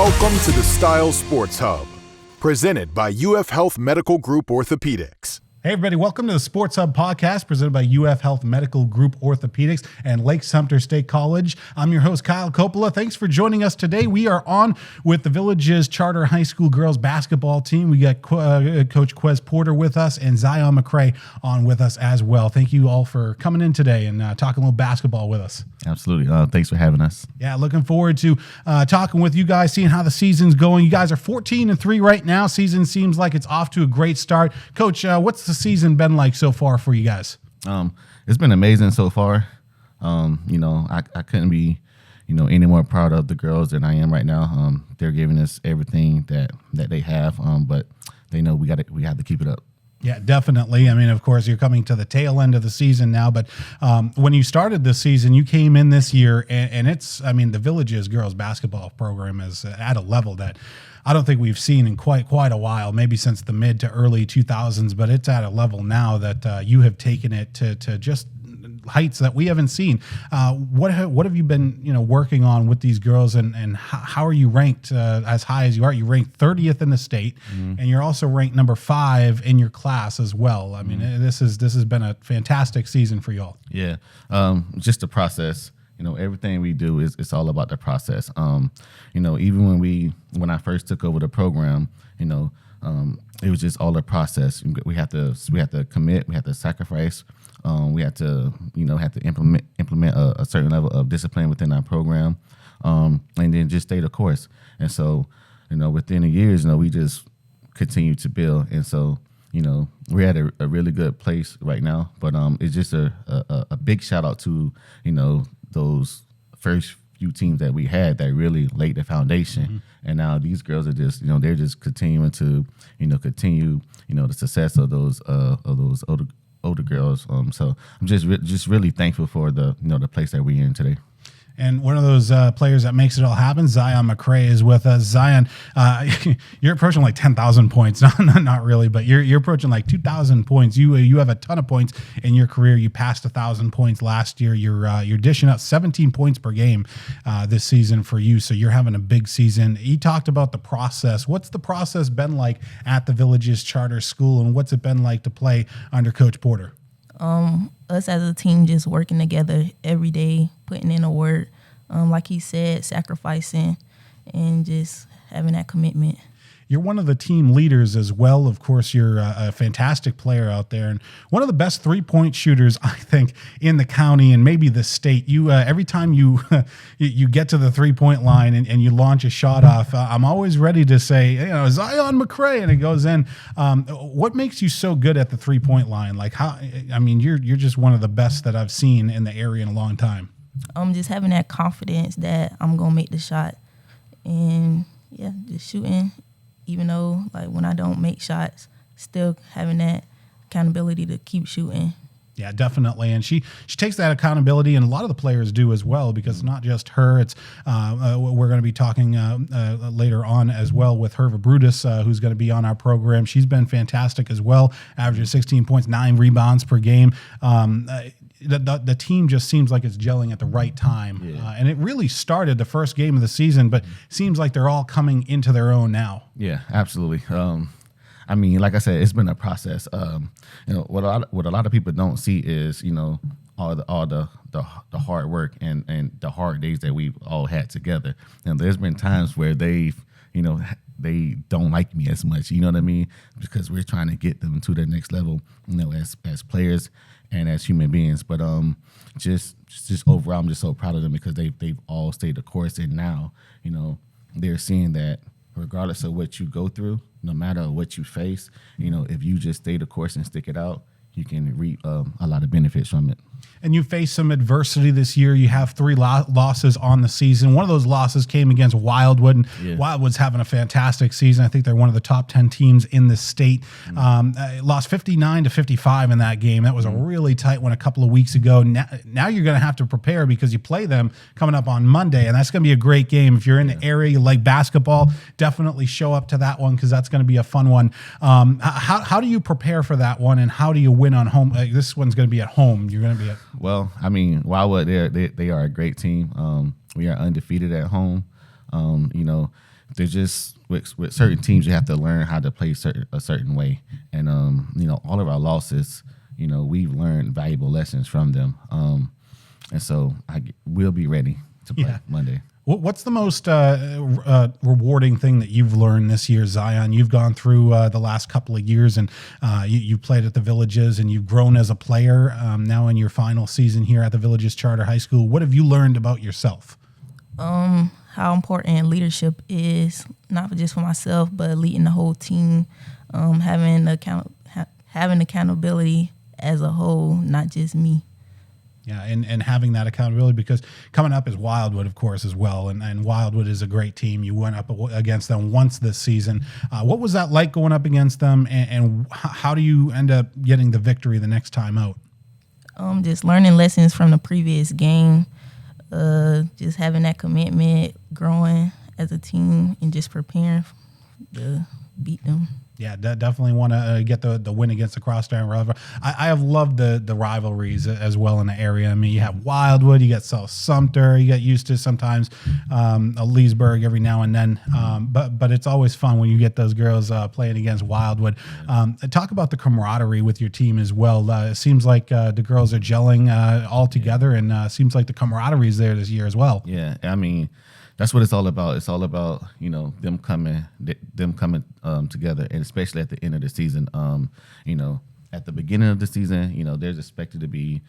Welcome to the Style Sports Hub, presented by UF Health Medical Group Orthopaedics. Hey everybody, welcome to the Sports Hub podcast presented by UF Health Medical Group Orthopaedics and Lake Sumter State College. I'm your host, Kyle Coppola. Thanks for joining us today. We are on with the Village's Charter High School girls basketball team. We got Coach Marquez Porter with us and Zion McRae on with us as well. Thank you all for coming in today and talking a little basketball with us. Absolutely. Thanks for having us. Yeah, looking forward to talking with you guys, seeing how the season's going. You guys are 14-3 right now. Season seems like it's off to a great start. Coach, what's the season been like so far for you guys? It's been amazing so far. I couldn't be, any more proud of the girls than I am right now. They're giving us everything that they have, but they know we have to keep it up. Yeah, definitely. I mean, of course, you're coming to the tail end of the season now, but when you started this season, you came in this year, and the Village's girls basketball program is at a level that I don't think we've seen in quite a while, maybe since the mid to early 2000s, but it's at a level now that you have taken it to just heights that we haven't seen. What have you been working on with these girls, and how are you ranked as high as you are? You ranked 30th in the state, and you're also ranked number 5 in your class as well. I mean, this has been a fantastic season for y'all. Yeah, just the process. Everything we do it's all about the process. Even when I first took over the program, it was just all the process. We have to commit, we have to sacrifice, we have to implement a certain level of discipline within our program, and then just stay the course. And so, within the years, we just continue to build. And so, we're at a really good place right now. But it's just a big shout out to those first few teams that we had that really laid the foundation, and now these girls are just they're just continuing to continue the success of those older girls. So I'm just really thankful for the the place that we're in today. And one of those players that makes it all happen, Zion McRae, is with us. Zion, you're approaching like 10,000 points. Not really, but you're approaching like 2,000 points. You have a ton of points in your career. You passed 1,000 points last year. You're dishing out 17 points per game this season for you. So you're having a big season. You talked about the process. What's the process been like at the Village's charter school, and what's it been like to play under Coach Porter? Us as a team just working together every day, putting in the work, like he said, sacrificing, and just having that commitment. You're one of the team leaders as well. Of course, you're a fantastic player out there, and one of the best three-point shooters, I think, in the county and maybe the state. You every time you get to the three-point line and you launch a shot off, I'm always ready to say, Zion McRae, and it goes in. What makes you so good at the three-point line? Like you're just one of the best that I've seen in the area in a long time. Just having that confidence that I'm gonna make the shot, and just shooting. Even though, like, when I don't make shots, still having that accountability to keep shooting. Yeah, definitely. And she takes that accountability, and a lot of the players do as well, because it's not just her. It's we're going to be talking later on as well with Herva Brutus, who's going to be on our program. She's been fantastic as well, averaging 16 points, 9 rebounds per game. The team just seems like it's gelling at the right time. Yeah. And it really started the first game of the season, but seems like they're all coming into their own now. Yeah, absolutely. Like I said, it's been a process. What a lot of people don't see is, all the hard work and the hard days that we've all had together. And there's been times where they don't like me as much, because we're trying to get them to the next level, as players and as human beings. But just overall, I'm just so proud of them, because they've all stayed the course, and now they're seeing that regardless of what you go through, no matter what you face, if you just stay the course and stick it out, you can reap a lot of benefits from it. And you faced some adversity this year. You have 3 losses on the season. One of those losses came against Wildwood, and Wildwood's having a fantastic season. I think they're one of the top 10 teams in the state. Lost 59-55 in that game. That was a really tight one a couple of weeks ago. Now you're going to have to prepare, because you play them coming up on Monday, and that's going to be a great game. If you're in the area, you like basketball, definitely show up to that one, because that's going to be a fun one. How do you prepare for that one, and how do you win on home? This one's going to be at home. You're going to be at Well, Wildwood, they are a great team. We are undefeated at home. There's just with certain teams, you have to learn how to play a certain way, and all of our losses, we've learned valuable lessons from them, and so we'll be ready to play Monday. What's the most rewarding thing that you've learned this year, Zion? You've gone through the last couple of years, and you played at the Villages, and you've grown as a player. Now in your final season here at the Villages Charter High School, what have you learned about yourself? How important leadership is, not just for myself, but leading the whole team, having accountability as a whole, not just me. Yeah, and having that accountability, because coming up is Wildwood, of course, as well, and Wildwood is a great team. You went up against them once this season. What was that like going up against them, and how do you end up getting the victory the next time out? Just learning lessons from the previous game, just having that commitment, growing as a team, and just preparing to beat them. Yeah, definitely want to get the win against the Crosstown rival. I have loved the rivalries as well in the area. I mean, you have Wildwood, you got South Sumter, you get used to sometimes Leesburg every now and then. But it's always fun when you get those girls playing against Wildwood. Talk about the camaraderie with your team as well. It seems like the girls are gelling all together, and seems like the camaraderie is there this year as well. Yeah, I mean, that's what it's all about. It's all about, them coming together, and especially at the end of the season. At the beginning of the season, there's expected to be,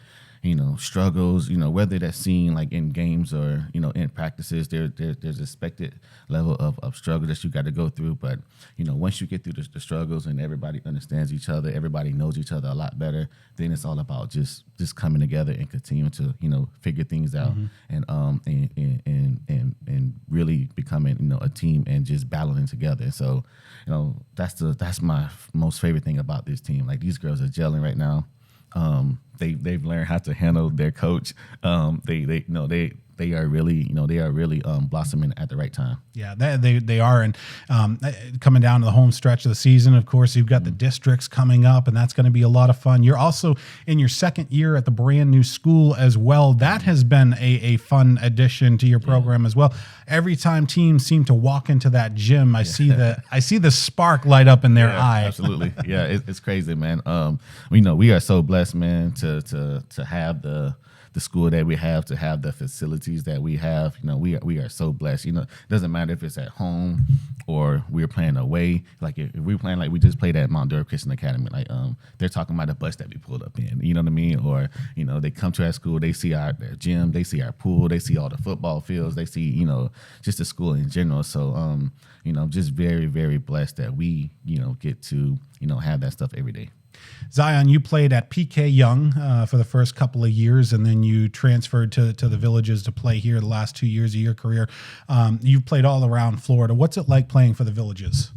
struggles, whether that's seen like in games or, in practices, there's expected level of struggle that you got to go through. But, once you get through the struggles and everybody understands each other, everybody knows each other a lot better, then it's all about just coming together and continuing to, figure things out, and really becoming, a team and just battling together. So, that's my most favorite thing about this team. Like, these girls are gelling right now. They've learned how to handle their coach. They are really blossoming at the right time. Yeah, they are, and coming down to the home stretch of the season, of course, you've got the districts coming up, and that's going to be a lot of fun. You're also in your second year at the brand new school as well. That has been a fun addition to your program as well. Every time teams seem to walk into that gym, I see the spark light up in their eye. Absolutely, yeah, it's crazy, man. We are so blessed, man, to have the school that we have, to have the facilities that we have. We are so blessed. It doesn't matter if it's at home or we're playing away. Like if we're playing, like we just played at Mount Dora Christian Academy, like they're talking about the bus that we pulled up in, you know what I mean? Or, they come to our school, they see their gym, they see our pool, they see all the football fields, they see, just the school in general. So, I'm just very, very blessed that we, get to, have that stuff every day. Zion, you played at PK Young for the first couple of years, and then you transferred to the Villages to play here the last 2 years of your career. You've played all around Florida. What's it like playing for the Villages?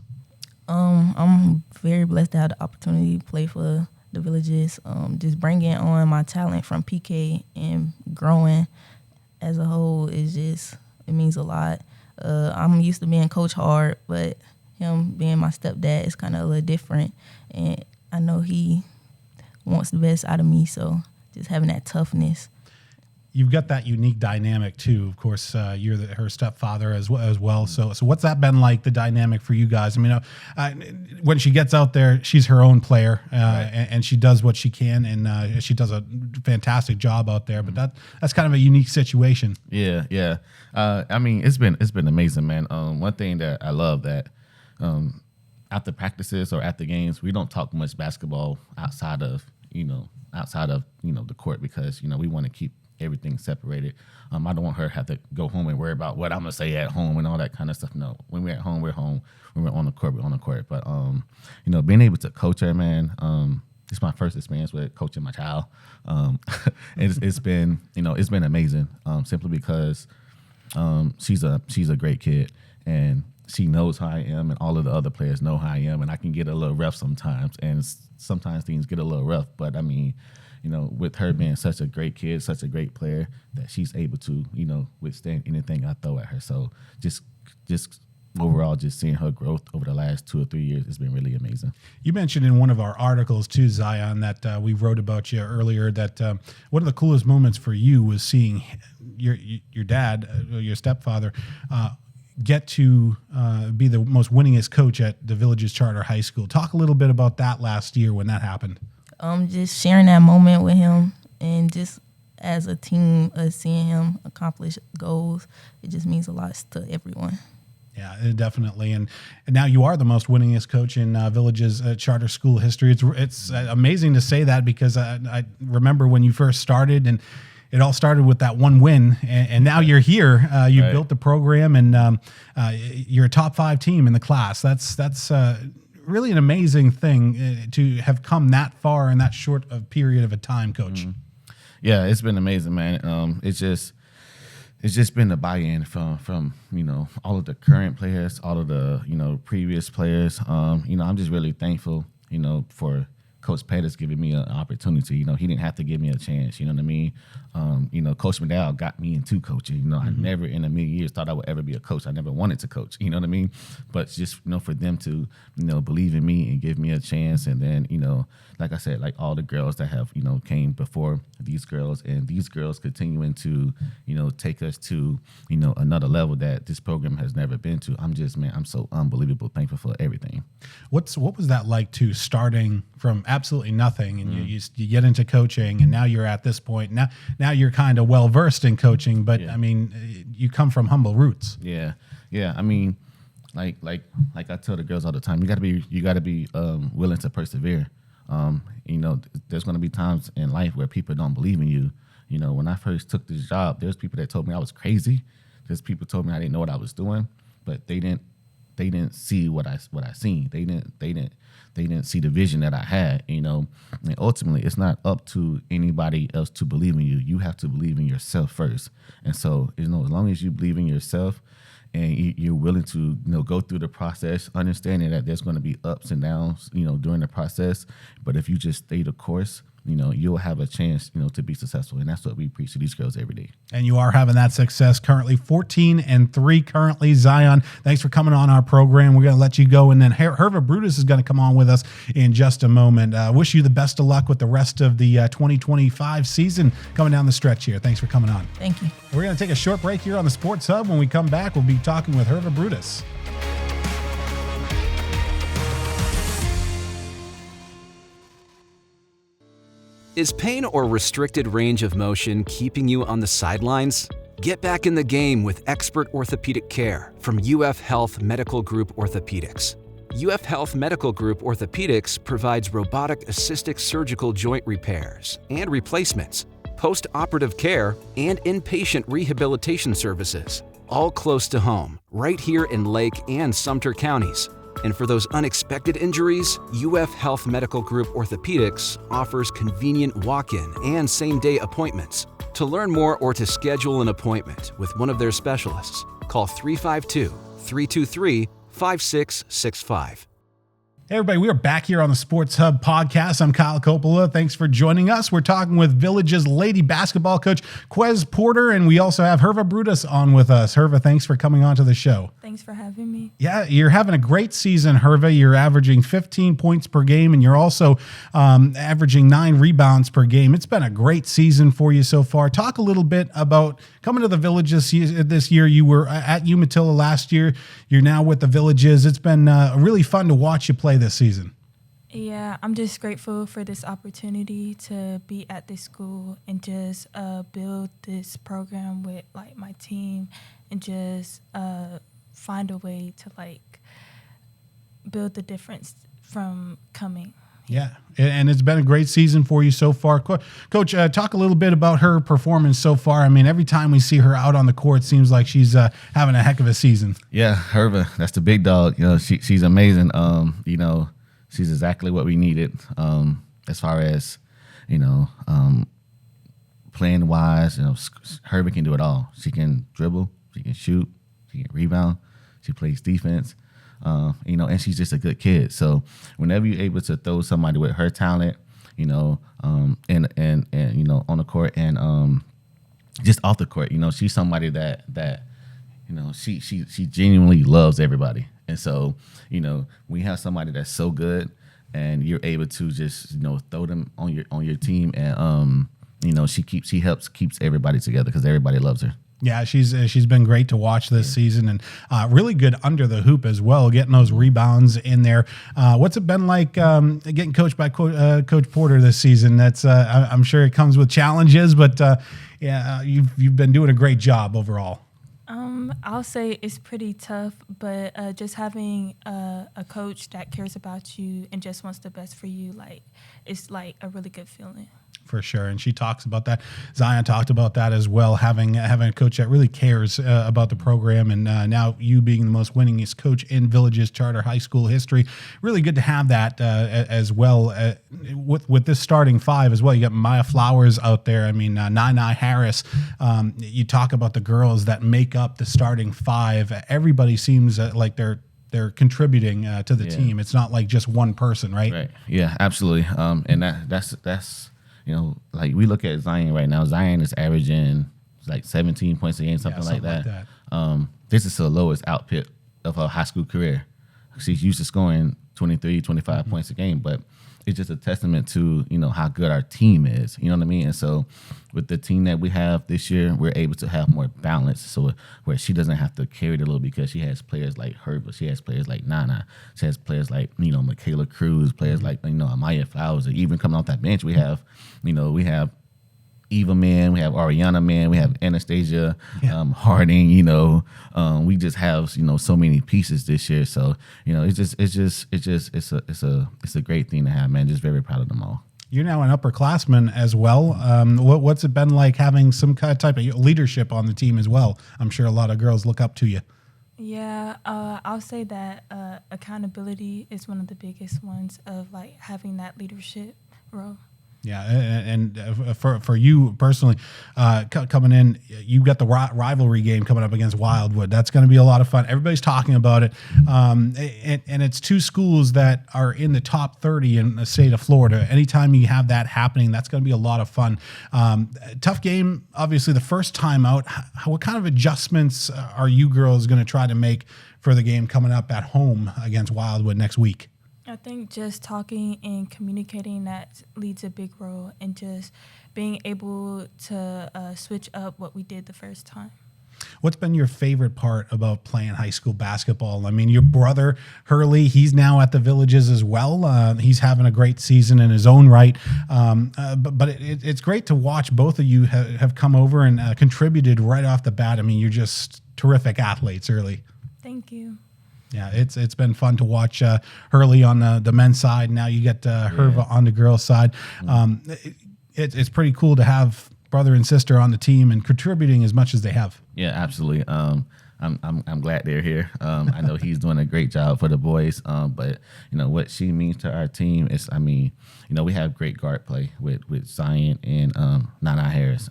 I'm very blessed to have the opportunity to play for the Villages. Just bringing on my talent from PK and growing as a whole it means a lot. I'm used to being Coach Hard, but him being my stepdad is kind of a little different, and I know he wants the best out of me, so just having that toughness. You've got that unique dynamic too. Of course, you're her stepfather as well. So what's that been like, the dynamic for you guys? I mean, when she gets out there, she's her own player, right, and she does what she can, and she does a fantastic job out there. But that's kind of a unique situation. Yeah. I mean, it's been amazing, man. One thing that I love that. After practices or after games, we don't talk much basketball outside of the court, because we want to keep everything separated. I don't want her to have to go home and worry about what I'm gonna say at home and all that kind of stuff. No, when we're at home, we're home. When we're on the court, we're on the court. But being able to coach her, man, it's my first experience with coaching my child. It's been amazing. Simply because she's a great kid, and she knows how I am, and all of the other players know how I am, and I can get a little rough sometimes, and sometimes things get a little rough. But I mean, with her being such a great kid, such a great player, that she's able to, withstand anything I throw at her. So just overall, just seeing her growth over the last 2 or 3 years has been really amazing. You mentioned in one of our articles too, Zion, that we wrote about you earlier, that one of the coolest moments for you was seeing your dad, your stepfather, get to be the most winningest coach at the Villages Charter High School. Talk a little bit about that last year when that happened. Just sharing that moment with him, and just as a team, seeing him accomplish goals, it just means a lot to everyone. Yeah, definitely. And now you are the most winningest coach in Villages charter school history. It's amazing to say that, because I remember when you first started, and it all started with that one win, and now you're here. You Right. built the program, and you're a top 5 team in the class. That's really an amazing thing to have come that far in that short of period of a time, Coach. Yeah, it's been amazing, man. It's just been the buy-in from all of the current players, all of the previous players. I'm just really thankful for Coach Pettis giving me an opportunity. He didn't have to give me a chance. You know what I mean? Coach McDowell got me into coaching. I never in a million years thought I would ever be a coach. I never wanted to coach. You know what I mean? But just for them to believe in me and give me a chance, and then like I said, like all the girls that have came before these girls, and these girls continuing to take us to another level that this program has never been to. I'm so unbelievable thankful for everything. What was that like, to starting from absolutely nothing, and you get into coaching, and now you're at this point. Now you're kind of well versed in coaching, but Yeah. I mean, you come from humble roots. Yeah. I mean, like I tell the girls all the time, you gotta be willing to persevere. There's gonna be times in life where people don't believe in you. When I first took this job, there's people that told me I was crazy. There's people told me I didn't know what I was doing, but they didn't see what I seen. They didn't see the vision that I had. And ultimately, it's not up to anybody else to believe in you. You have to believe in yourself first. And so, as long as you believe in yourself, and you're willing to go through the process, understanding that there's going to be ups and downs during the process, but if you just stay the course, you'll have a chance to be successful. And that's what we preach to these girls every day. And you are having that success currently, 14-3 currently. Zion, thanks for coming on our program. We're going to let you go, and then Herva Brutus is going to come on with us in just a moment. Wish you the best of luck with the rest of the 2025 season coming down the stretch here. Thanks for coming on. Thank you. We're going to take a short break here on the Sports Hub. When we come back, we'll be talking with Herva Brutus. Is pain or restricted range of motion keeping you on the sidelines? Get back in the game with expert orthopedic care from UF Health Medical Group Orthopaedics. UF Health Medical Group Orthopaedics provides robotic-assisted surgical joint repairs and replacements, post-operative care, and inpatient rehabilitation services, all close to home, right here in Lake and Sumter counties. And for those unexpected injuries, UF Health Medical Group Orthopaedics offers convenient walk-in and same-day appointments. To learn more or to schedule an appointment with one of their specialists, call 352-323-5665. Hey everybody, we are back here on the Sports Hub podcast. I'm Kyle Coppola. Thanks for joining us. We're talking with Villages lady basketball coach Marquez Porter, and we also have Herva Brutus on with us. Herva, thanks for coming on to the show. Thanks for having me. Yeah, you're having a great season, Herva. You're averaging 15 points per game, and you're also averaging 9 rebounds per game. It's been a great season for you so far. Talk a little bit about coming to the Villages this year. You were at Umatilla last year. You're now with the Villages. It's been really fun to watch you play this season. Yeah, I'm just grateful for this opportunity to be at this school and just build this program with like my team, and just find a way to like build the difference from coming. Yeah, and it's been a great season for you so far. Coach, talk a little bit about her performance so far. I mean, every time we see her out on the court, it seems like she's having a heck of a season. Yeah, Herva, that's the big dog. She's amazing. She's exactly what we needed as far as, playing wise. Herva can do it all. She can dribble, she can shoot, she can rebound, she plays defense. And she's just a good kid. So whenever you're able to throw somebody with her talent, and on the court and just off the court, she's somebody that she genuinely loves everybody. And so, we have somebody that's so good, and you're able to just throw them on your team, and she keeps everybody together because everybody loves her. Yeah, she's been great to watch this season, and really good under the hoop as well, getting those rebounds in there. What's it been like getting coached by Coach Porter this season? That's I'm sure it comes with challenges, but yeah, you've been doing a great job overall. I'll say it's pretty tough, but just having a coach that cares about you and just wants the best for you, like, it's like a really good feeling. For sure, and she talks about that. Zion talked about that as well, having a coach that really cares about the program, and now you being the most winningest coach in Villages Charter High School history. Really good to have that as well with this starting five as well. You got Maya Flowers out there. I mean, Nana Harris. You talk about the girls that make up the starting five. Everybody seems like they're contributing to the team. It's not like just one person, right? Right. Yeah, absolutely. And that's. You know, like we look at Zion right now. Zion is averaging like 17 points a game, something like that. This is the lowest output of her high school career. She's used to scoring 23, 25 points a game, but it's just a testament to, you know, how good our team is. You know what I mean? And so with the team that we have this year, we're able to have more balance. So where she doesn't have to carry the load because she has players like Herva, she has players like Nana, she has players like, you know, Michaela Cruz, players like, you know, Amaya Flowers. And even coming off that bench, we have Eva Man, we have Ariana Man, we have Anastasia Harding. You know, we just have, you know, so many pieces this year. So, you know, it's a great thing to have, man. Just very proud of them all. You're now an upperclassman as well. What's it been like having some kind of type of leadership on the team as well? I'm sure a lot of girls look up to you. Yeah, I'll say that accountability is one of the biggest ones of like having that leadership role. Yeah, and for you personally, coming in, you got the rivalry game coming up against Wildwood. That's going to be a lot of fun. Everybody's talking about it, and it's two schools that are in the top 30 in the state of Florida. Anytime you have that happening, that's going to be a lot of fun. Tough game, obviously, the first time out. What kind of adjustments are you girls going to try to make for the game coming up at home against Wildwood next week? I think just talking and communicating that leads a big role, and just being able to switch up what we did the first time. What's been your favorite part about playing high school basketball? I mean, your brother, Hurley, he's now at the Villages as well. He's having a great season in his own right. But it's great to watch both of you have come over and contributed right off the bat. I mean, you're just terrific athletes early. Thank you. Yeah, it's been fun to watch Hurley on the men's side. Now you get Herva on the girls' side. It's pretty cool to have brother and sister on the team and contributing as much as they have. Yeah, absolutely. I'm glad they're here. I know he's doing a great job for the boys. But you know what she means to our team is, I mean, you know, we have great guard play with Zion and Nana Harris.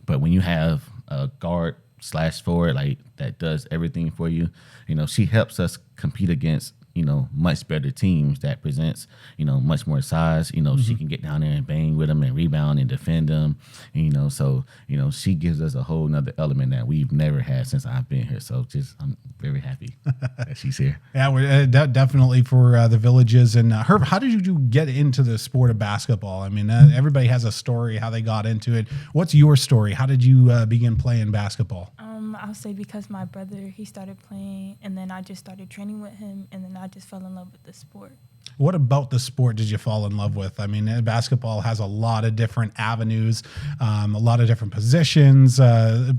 But when you have a guard / forward like that does everything for you, you know, she helps us compete against, you know, much better teams that presents, you know, much more size. You know, she can get down there and bang with them and rebound and defend them. And, you know, so, you know, she gives us a whole nother element that we've never had since I've been here. So I'm very happy that she's here. Yeah, we're definitely for the Villages. And Herb, how did you get into the sport of basketball? I mean, everybody has a story how they got into it. What's your story? How did you begin playing basketball? I'll say because my brother, he started playing, and then I just started training with him, and then I just fell in love with the sport. What about the sport did you fall in love with? I mean, basketball has a lot of different avenues, a lot of different positions.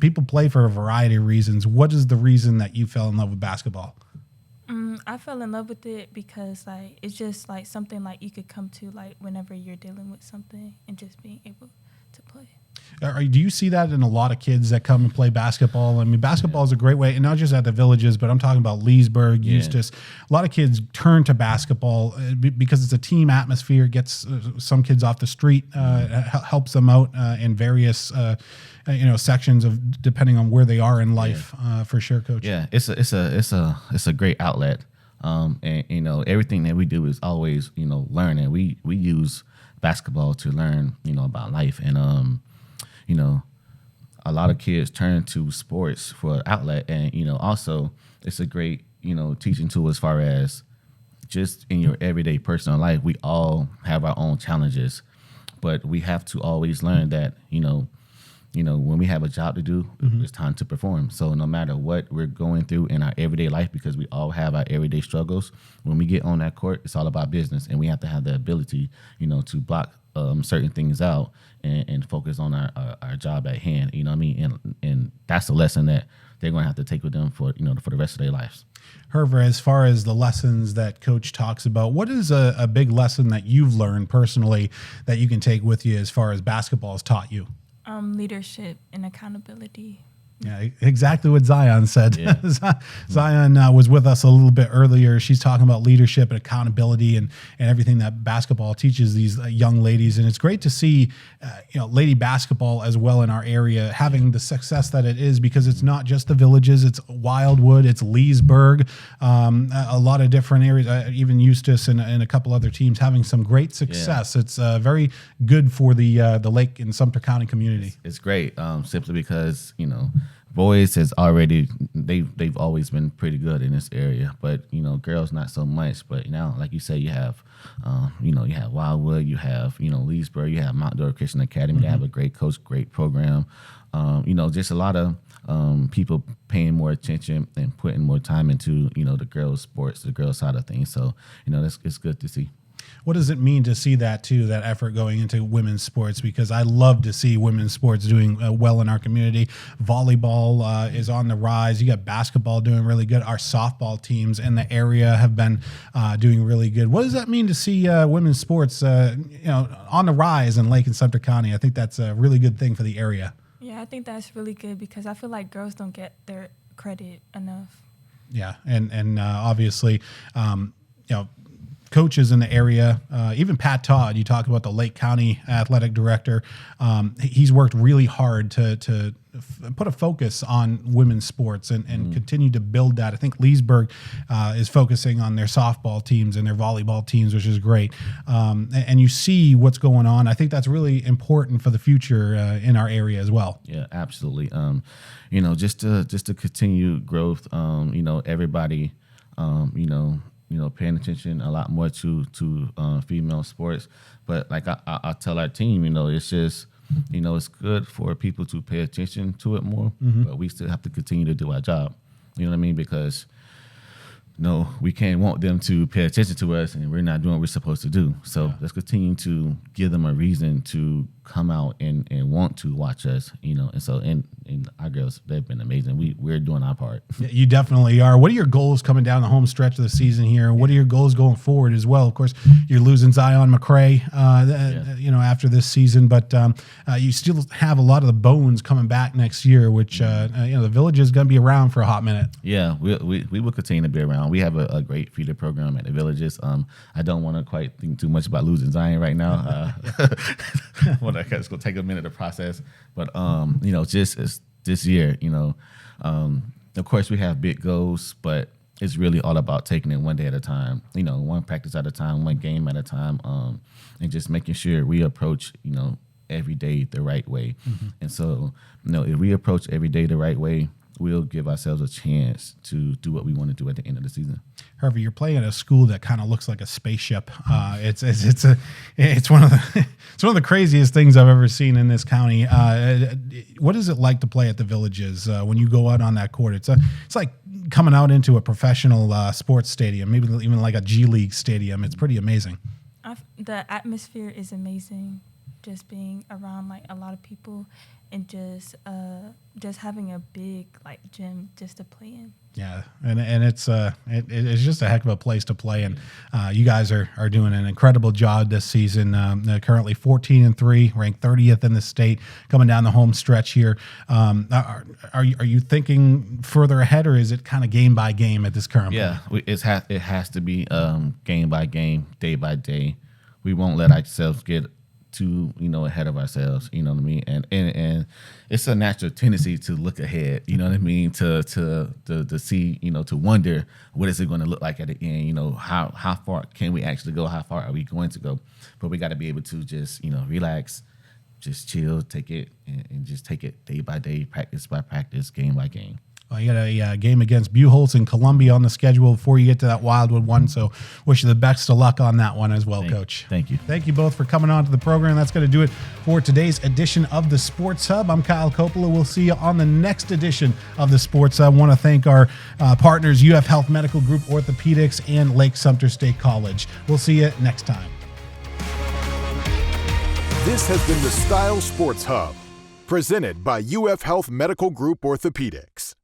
People play for a variety of reasons. What is the reason that you fell in love with basketball? I fell in love with it because like it's just like something like you could come to like whenever you're dealing with something, and just being able to play. Do you see that in a lot of kids that come and play basketball? I mean, basketball is a great way, and not just at the Villages, but I'm talking about Leesburg, Eustis. A lot of kids turn to basketball because it's a team atmosphere, gets some kids off the street, helps them out in various sections of depending on where they are in life. For sure, Coach. Yeah, it's a great outlet, and you know everything that we do is always learning. We use basketball to learn about life, and a lot of kids turn to sports for outlet, and also it's a great teaching tool as far as just in your everyday personal life. We all have our own challenges, but we have to always learn that when we have a job to do, it's time to perform. So no matter what we're going through in our everyday life, because we all have our everyday struggles, when we get on that court, it's all about business, and we have to have the ability, to block certain things out and focus on our job at hand. You know what I mean? And that's a lesson that they're going to have to take with them for the rest of their lives. Herva, as far as the lessons that Coach talks about, what is a big lesson that you've learned personally that you can take with you as far as basketball has taught you? Leadership and accountability. Yeah, exactly what Zion said. Yeah. Zion was with us a little bit earlier. She's talking about leadership and accountability and everything that basketball teaches these young ladies. And it's great to see, lady basketball as well in our area having the success that it is, because it's not just the Villages, it's Wildwood, it's Leesburg, a lot of different areas, even Eustis and a couple other teams having some great success. Yeah. It's very good for the Lake and Sumter County community. It's great, simply because, boys has already they've always been pretty good in this area, but girls not so much. But now, like you say, you have you have Wildwood, you have Leesburg, you have Mount Dora Christian Academy. They have a great coach, great program. Just a lot of people paying more attention and putting more time into the girls' sports, the girls' side of things. So it's good to see. What does it mean to see that too, that effort going into women's sports? Because I love to see women's sports doing well in our community. Volleyball is on the rise. You got basketball doing really good. Our softball teams in the area have been doing really good. What does that mean to see women's sports on the rise in Lake and Sumter County? I think that's a really good thing for the area. Yeah, I think that's really good, because I feel like girls don't get their credit enough. Yeah, and obviously, coaches in the area, even Pat Todd, you talk about the Lake County athletic director. He's worked really hard to put a focus on women's sports and continue to build that. I think Leesburg is focusing on their softball teams and their volleyball teams, which is great. And you see what's going on. I think that's really important for the future in our area as well. Yeah, absolutely. Just to continue growth, everybody, paying attention a lot more to female sports. But like I tell our team, it's just, it's good for people to pay attention to it more, but we still have to continue to do our job. You know what I mean? Because we can't want them to pay attention to us and we're not doing what we're supposed to do. So let's continue to give them a reason to come out and want to watch us, and so and our girls, they've been amazing. We're doing our part. Yeah, you definitely are. What are your goals coming down the home stretch of the season here? What are your goals going forward as well? Of course, you're losing Zion McRae, after this season, but you still have a lot of the bones coming back next year, which the Village is going to be around for a hot minute. Yeah, we will continue to be around. We have a great feeder program at the Villages. I don't want to quite think too much about losing Zion right now. Well, it's going to take a minute to process, but just this year, of course we have big goals, but it's really all about taking it one day at a time, one practice at a time, one game at a time, and just making sure we approach, every day the right way. And so, if we approach every day the right way, we'll give ourselves a chance to do what we want to do at the end of the season. Herva, you're playing at a school that kind of looks like a spaceship. It's one of the craziest things I've ever seen in this county. What is it like to play at the Villages when you go out on that court? It's like coming out into a professional sports stadium, maybe even like a G League stadium. It's pretty amazing. The atmosphere is amazing. Just being around like a lot of people and just having a big like gym just to play in. Yeah, and it's just a heck of a place to play, and you guys are doing an incredible job this season. Currently 14-3, ranked 30th in the state, coming down the home stretch here. Are you thinking further ahead, or is it kind of game by game at this current point? Yeah, it has to be game by game, day by day. We won't let ourselves get too ahead of ourselves, you know what I mean, and it's a natural tendency to look ahead, you know what I mean, to see, to wonder what is it going to look like at the end, how far can we actually go, how far are we going to go, but we got to be able to just relax, just chill, take it and just take it day by day, practice by practice, game by game. Well, you got a game against Buchholz and Columbia on the schedule before you get to that Wildwood one. So wish you the best of luck on that one as well, Coach. Thank you. Thank you both for coming on to the program. That's going to do it for today's edition of the Sports Hub. I'm Kyle Coppola. We'll see you on the next edition of the Sports Hub. I want to thank our partners, UF Health Medical Group Orthopaedics and Lake Sumter State College. We'll see you next time. This has been the Style Sports Hub, presented by UF Health Medical Group Orthopaedics.